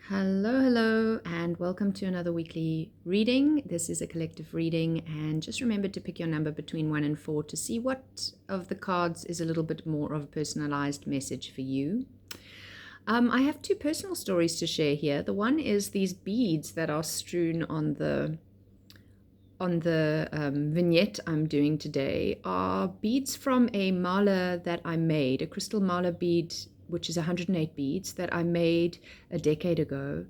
Hello, and welcome to another weekly reading. This is a collective reading, and just remember to pick your number between 1 and 4 to see what of the cards is a little bit more of a personalized message for you. I have two personal stories to share here. The one is these beads that are strewn on the vignette I'm doing today are beads from a mala that I made, a crystal mala bead, which is 108 beads that I made a decade ago.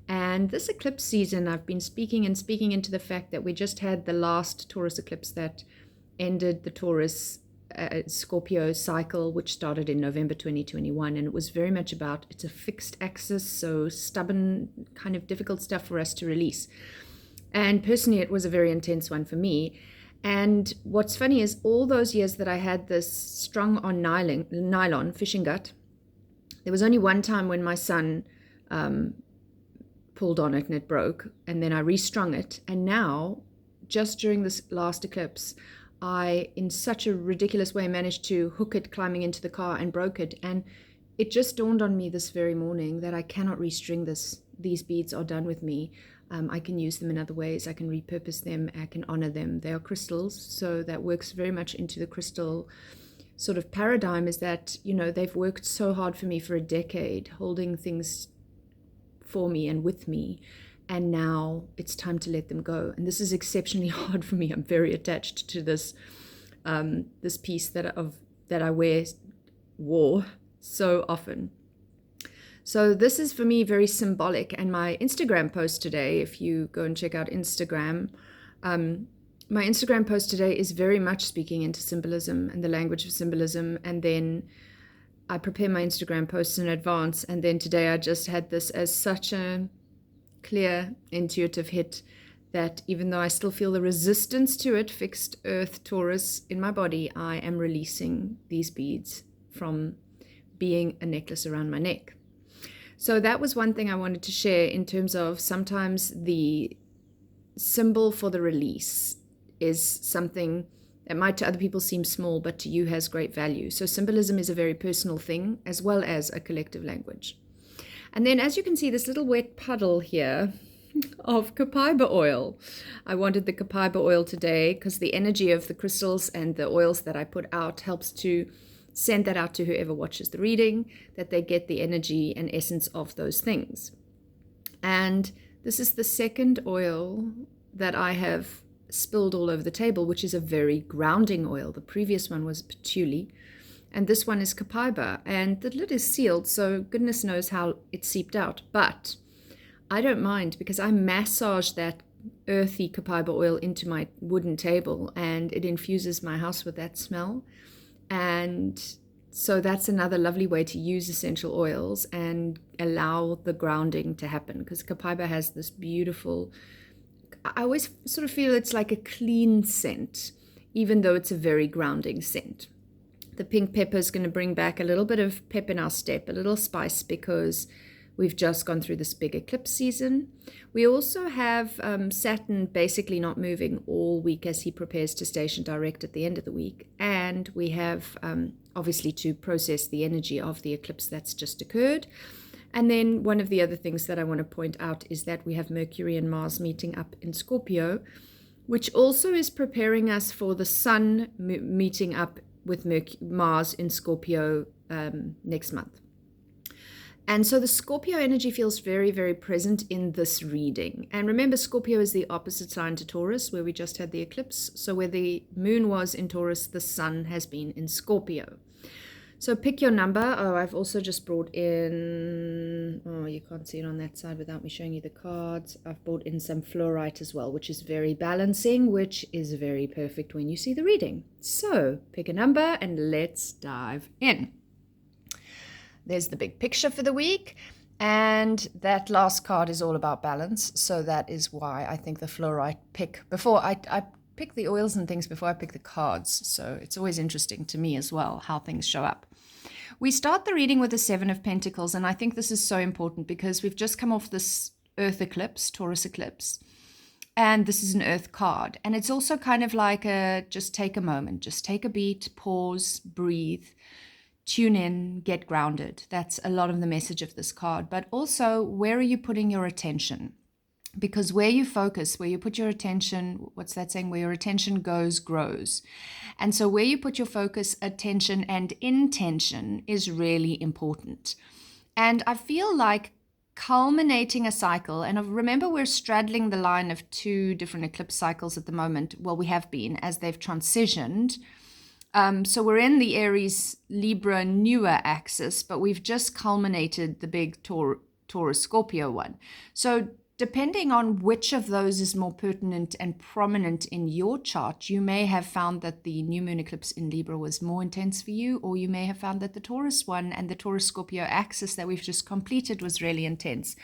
And this eclipse season, I've been speaking into the fact that we just had the last Taurus eclipse that ended the Taurus Scorpio cycle, which started in November 2021. And it was very much about, it's a fixed axis, so stubborn, kind of difficult stuff for us to release. And personally, it was a very intense one for me. And what's funny is all those years that I had this strung on nylon fishing gut, there was only one time when my son pulled on it and it broke, and then I restrung it. And now, just during this last eclipse, I, in such a ridiculous way, managed to hook it climbing into the car and broke it. And it just dawned on me this very morning that I cannot restring this. These beads are done with me. I can use them in other ways. I can repurpose them. I can honor them. They are crystals, so that works very much into the crystal sort of paradigm, is that, you know, they've worked so hard for me for a decade, holding things for me and with me, and now it's time to let them go. And this is exceptionally hard for me. I'm very attached to this this piece that I wore so often. So this is for me very symbolic. And my Instagram post today, if you go and check out Instagram, my Instagram post today is very much speaking into symbolism and the language of symbolism. And then I prepare my Instagram posts in advance. And then today I just had this as such a clear, intuitive hit that even though I still feel the resistance to it, fixed earth Taurus in my body, I am releasing these beads from being a necklace around my neck. So that was one thing I wanted to share in terms of sometimes the symbol for the release is something that might to other people seem small, but to you has great value. So symbolism is a very personal thing as well as a collective language. And then as you can see, this little wet puddle here of copaiba oil. I wanted the copaiba oil today because the energy of the crystals and the oils that I put out helps to send that out to whoever watches the reading, that they get the energy and essence of those things. And this is the second oil that I have spilled all over the table, which is a very grounding oil. The previous one was patchouli, and this one is copaiba. And the lid is sealed, so goodness knows how it seeped out. But I don't mind, because I massage that earthy copaiba oil into my wooden table, and it infuses my house with that smell. And so that's another lovely way to use essential oils and allow the grounding to happen, because copaiba has this beautiful, I always sort of feel it's like a clean scent, even though it's a very grounding scent. The pink pepper is going to bring back a little bit of pep in our step, a little spice, because we've just gone through this big eclipse season. We also have Saturn basically not moving all week as he prepares to station direct at the end of the week. And we have obviously to process the energy of the eclipse that's just occurred. And then one of the other things that I want to point out is that we have Mercury and Mars meeting up in Scorpio, which also is preparing us for the Sun meeting up with Mars in Scorpio next month. And so the Scorpio energy feels very, very present in this reading. And remember, Scorpio is the opposite sign to Taurus, where we just had the eclipse. So where the moon was in Taurus, the sun has been in Scorpio. So pick your number. Oh, I've also just brought in, oh, you can't see it on that side without me showing you the cards. I've brought in some fluorite as well, which is very balancing, which is very perfect when you see the reading. So pick a number and let's dive in. There's the big picture for the week, and that last card is all about balance. So that is why I think the fluorite pick, before I pick the oils and things before I pick the cards. So it's always interesting to me as well how things show up. We start the reading with the Seven of Pentacles, and I think this is so important because we've just come off this Earth eclipse, Taurus eclipse, and this is an Earth card. And it's also kind of like just take a moment, just take a beat, pause, breathe, tune in, get grounded. That's a lot of the message of this card. But also, where are you putting your attention? Because where you focus, where you put your attention, what's that saying? Where your attention goes, grows. And so where you put your focus, attention, and intention is really important. And I feel like culminating a cycle, and remember we're straddling the line of 2 different eclipse cycles at the moment. Well, we have been, as they've transitioned. So we're in the Aries, Libra, newer axis, but we've just culminated the big Taurus, Scorpio one. So depending on which of those is more pertinent and prominent in your chart, you may have found that the new moon eclipse in Libra was more intense for you, or you may have found that the Taurus one and the Taurus-Scorpio axis that we've just completed was really intense.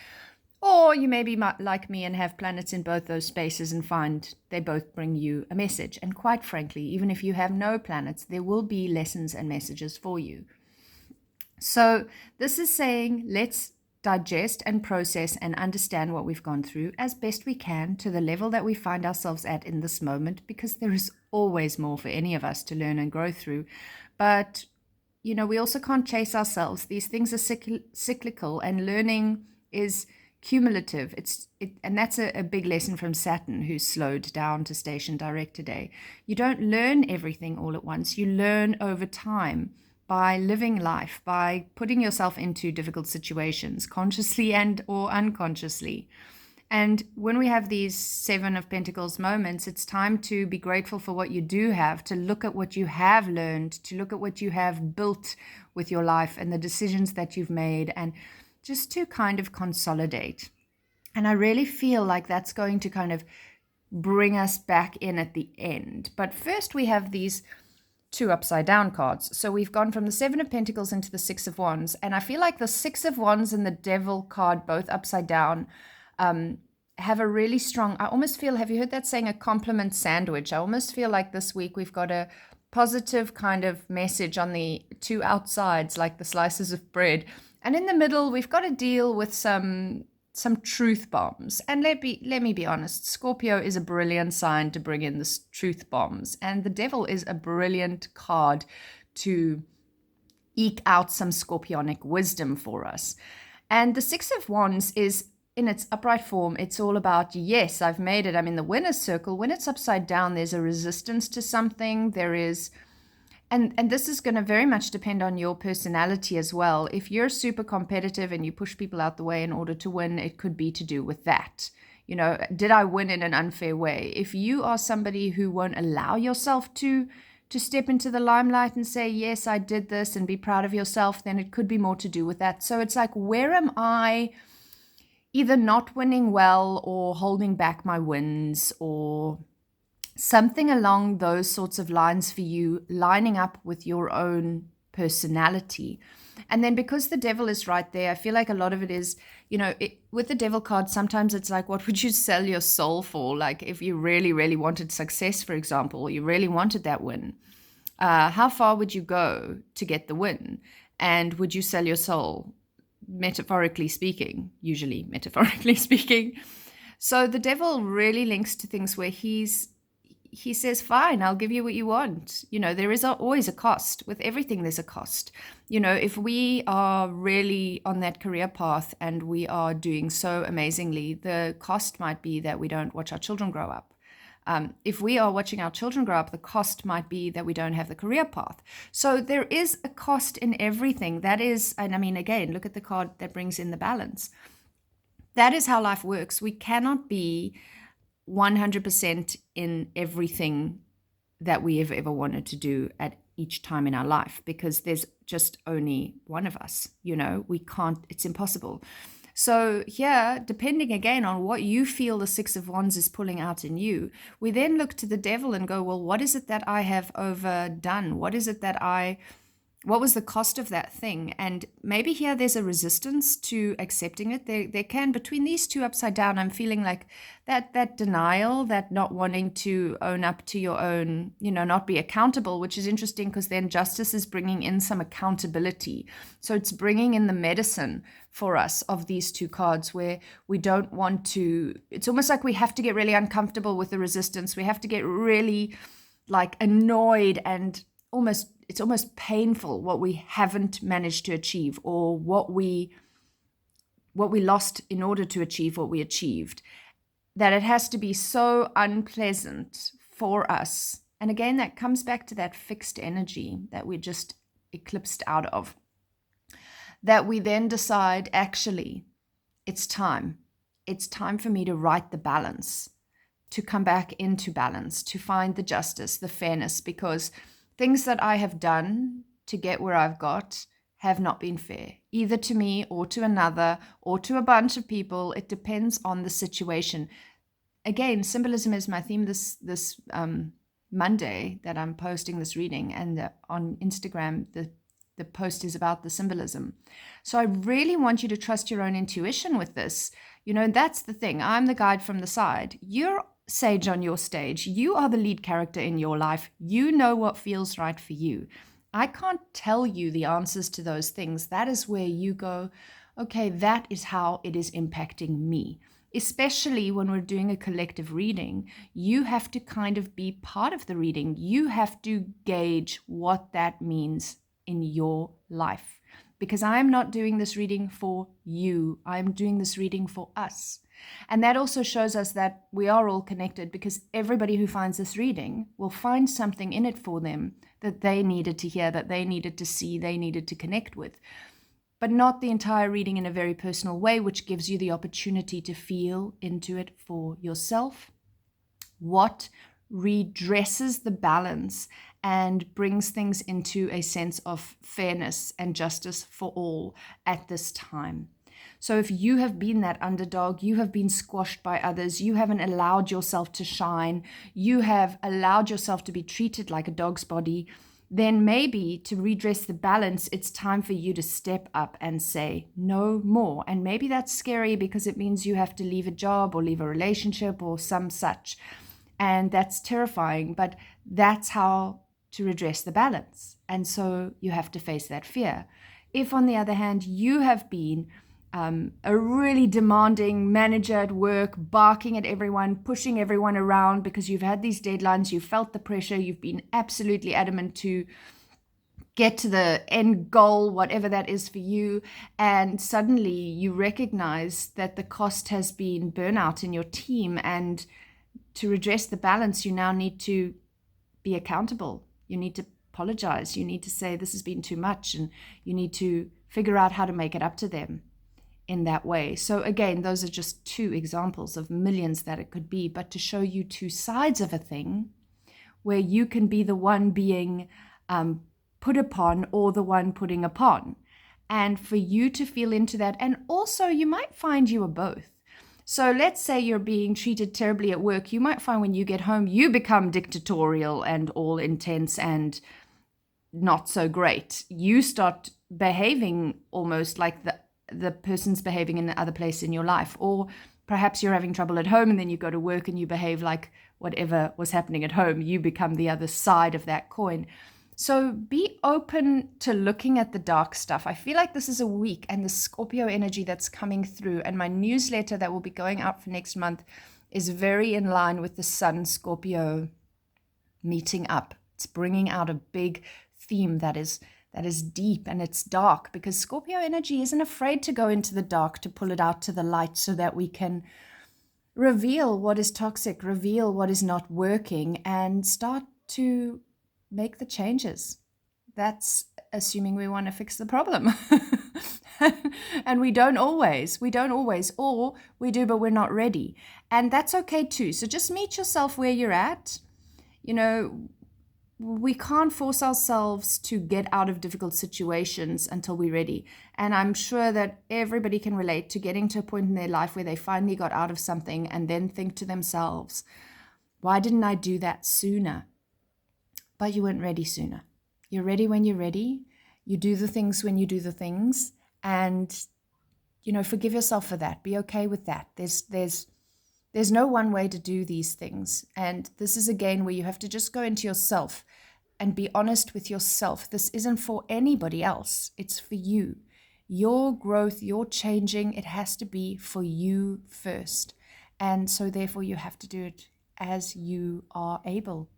Or you may be like me and have planets in both those spaces and find they both bring you a message. And quite frankly, even if you have no planets, there will be lessons and messages for you. So this is saying, let's digest and process and understand what we've gone through as best we can to the level that we find ourselves at in this moment, because there is always more for any of us to learn and grow through. But, we also can't chase ourselves. These things are cyclical, and learning is cumulative. And that's a big lesson from Saturn, who's slowed down to station direct today. You don't learn everything all at once. You learn over time, by living life, by putting yourself into difficult situations, consciously and or unconsciously. And when we have these 7 of Pentacles moments, it's time to be grateful for what you do have, to look at what you have learned, to look at what you have built with your life and the decisions that you've made, and just to kind of consolidate. And I really feel like that's going to kind of bring us back in at the end. But first we have these 2 upside down cards. So we've gone from the 7 of Pentacles into the 6 of Wands. And I feel like the 6 of Wands and the Devil card, both upside down, have a really strong, I almost feel, have you heard that saying, a compliment sandwich? I almost feel like this week we've got a positive kind of message on the 2 outsides, like the slices of bread. And in the middle, we've got to deal with some truth bombs. And let me be honest, Scorpio is a brilliant sign to bring in the truth bombs. And the Devil is a brilliant card to eke out some scorpionic wisdom for us. And the 6 of Wands is, in its upright form, it's all about, yes, I've made it, I'm in the winner's circle. When it's upside down, there's a resistance to something. There is... And this is going to very much depend on your personality as well. If you're super competitive and you push people out the way in order to win, it could be to do with that. Did I win in an unfair way? If you are somebody who won't allow yourself to step into the limelight and say, yes, I did this, and be proud of yourself, then it could be more to do with that. So it's like, where am I either not winning well or holding back my wins, or something along those sorts of lines for you, lining up with your own personality. And then because the Devil is right there, I feel like a lot of it is, with the Devil card, sometimes it's like, what would you sell your soul for? Like if you really, really wanted success, for example, or you really wanted that win, how far would you go to get the win? And would you sell your soul? Metaphorically speaking, usually metaphorically speaking. So the Devil really links to things where he says, fine, I'll give you what you want. There is always a cost. With everything, there's a cost. If we are really on that career path and we are doing so amazingly, the cost might be that we don't watch our children grow up. If we are watching our children grow up, the cost might be that we don't have the career path. So there is a cost in everything. That is, and I mean, again, look at the card that brings in the balance. That is how life works. We cannot be 100% in everything that we have ever wanted to do at each time in our life, because there's just only one of us. We can't, it's impossible. So here, depending again on what you feel the 6 of Wands is pulling out in you, we then look to the Devil and go, well, what is it that I have overdone? What is it that what was the cost of that thing? And maybe here there's a resistance to accepting it. There can, between these 2 upside down, I'm feeling like that denial, that not wanting to own up to your own, not be accountable, which is interesting because then justice is bringing in some accountability. So it's bringing in the medicine for us of these 2 cards, where we don't want to, it's almost like we have to get really uncomfortable with the resistance. We have to get really like annoyed and almost painful what we haven't managed to achieve, or what we lost in order to achieve what we achieved, that it has to be so unpleasant for us. And again, that comes back to that fixed energy that we just eclipsed out of, that we then decide, actually, it's time. It's time for me to right the balance, to come back into balance, to find the justice, the fairness, because things that I have done to get where I've got have not been fair, either to me or to another or to a bunch of people. It depends on the situation. Again, symbolism is my theme this Monday that I'm posting this reading, and on Instagram, the post is about the symbolism. So I really want you to trust your own intuition with this. That's the thing. I'm the guide from the side. You're sage on your stage. You are the lead character in your life. You know what feels right for you. I can't tell you the answers to those things. That is where you go, okay, that is how it is impacting me. Especially when we're doing a collective reading, you have to kind of be part of the reading. You have to gauge what that means in your life. Because I'm not doing this reading for you. I'm doing this reading for us. And that also shows us that we are all connected, because everybody who finds this reading will find something in it for them that they needed to hear, that they needed to see, they needed to connect with. But not the entire reading in a very personal way, which gives you the opportunity to feel into it for yourself. What redresses the balance and brings things into a sense of fairness and justice for all at this time. So if you have been that underdog, you have been squashed by others, you haven't allowed yourself to shine, you have allowed yourself to be treated like a dog's body, then maybe to redress the balance, it's time for you to step up and say no more. And maybe that's scary because it means you have to leave a job or leave a relationship or some such. And that's terrifying, but that's how to redress the balance. And so you have to face that fear. If, on the other hand, you have been a really demanding manager at work, barking at everyone, pushing everyone around because you've had these deadlines, you felt the pressure, you've been absolutely adamant to get to the end goal, whatever that is for you, and suddenly you recognize that the cost has been burnout in your team, and to redress the balance, you now need to be accountable. You need to apologize. You need to say this has been too much, and you need to figure out how to make it up to them in that way. So again, those are just two examples of millions that it could be, but to show you two sides of a thing where you can be the one being put upon or the one putting upon, and for you to feel into that. And also you might find you are both. So let's say you're being treated terribly at work. You might find when you get home, you become dictatorial and all intense and not so great. You start behaving almost like the person's behaving in the other place in your life. Or perhaps you're having trouble at home and then you go to work and you behave like whatever was happening at home. You become the other side of that coin. So be open to looking at the dark stuff. I feel like this is a week, and the Scorpio energy that's coming through, and my newsletter that will be going out for next month is very in line with the Sun Scorpio meeting up. It's bringing out a big theme that is deep and it's dark, because Scorpio energy isn't afraid to go into the dark to pull it out to the light so that we can reveal what is toxic, reveal what is not working, and start to make the changes. That's assuming we want to fix the problem. And we don't always, or we do, but we're not ready. And that's okay too. So just meet yourself where you're at. We can't force ourselves to get out of difficult situations until we're ready. And I'm sure that everybody can relate to getting to a point in their life where they finally got out of something and then think to themselves, why didn't I do that sooner? But you weren't ready sooner. You're ready when you're ready. You do the things when you do the things. And, forgive yourself for that. Be okay with that. There's no one way to do these things. And this is again where you have to just go into yourself and be honest with yourself. This isn't for anybody else. It's for you. Your growth, your changing, it has to be for you first. And so therefore you have to do it as you are able.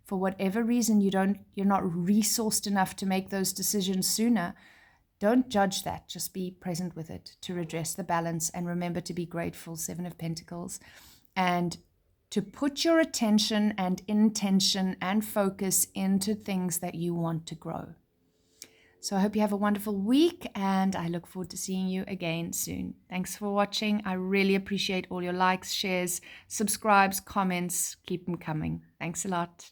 for whatever reason you're not resourced enough to make those decisions sooner, don't judge that. Just be present with it to redress the balance, and remember to be grateful, Seven of Pentacles, and to put your attention and intention and focus into things that you want to grow. So I hope you have a wonderful week, and I look forward to seeing you again soon. Thanks for watching. I really appreciate all your likes, shares, subscribes, comments. Keep them coming. Thanks a lot.